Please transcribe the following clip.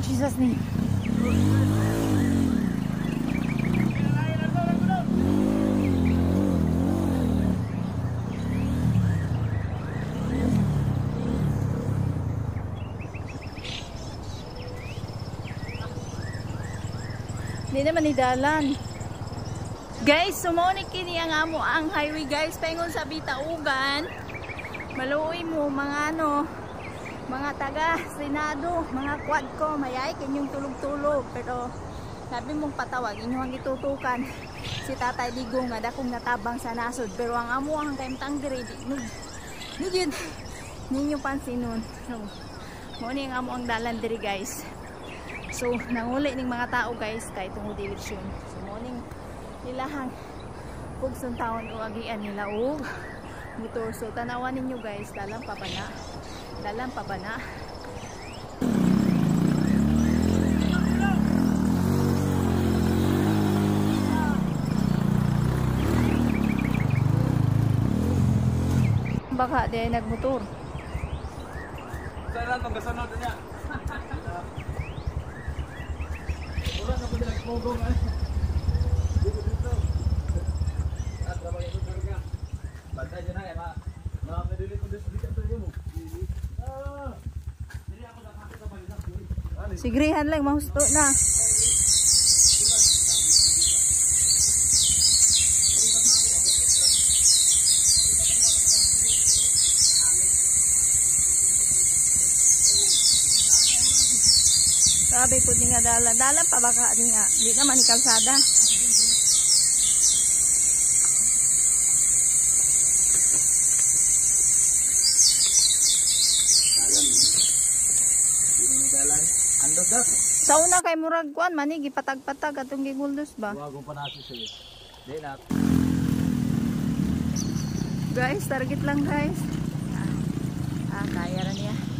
Jesus name. Hindi naman idalan. Guys, sumonik kini ang amo ang highway guys. Paingon sa Bitaugan. Maluoy mo mga ano, mga taga Senado, mga quad ko, mayay kanyang tulog-tulog. Pero sabi mong patawag, inyong itutukan si Tatay Digong nga dakong natabang sa nasod. Pero ang amo ang kaimtang dire, nugid ninyo pansin nun. So, muni ang amo ang dalan dire guys. So, nanguli ning mga tao guys kay tungod eleksyon. So, morning nilahang pugson taon o agian nila og motor. So, tanawan ninyo guys, dalang pa ba na? Dalang pa ba na? Baka di ay nagmotor. Saan lang itong gasanod niya? Wala na po din nagpogong ay. Dito. At trabaho ito talaga. Bantay dyan ay, mga pedilit ko dito dito mo. Sigrihan lang, mahusto na. Sabi po din nga dala pa baka di nga, di naman ikalsada. Sa una kay murag kuan man gipatag-patag atong giguldos ba? Wag pa natin siya. Di na. Guys, target lang guys. Kaya ra niya.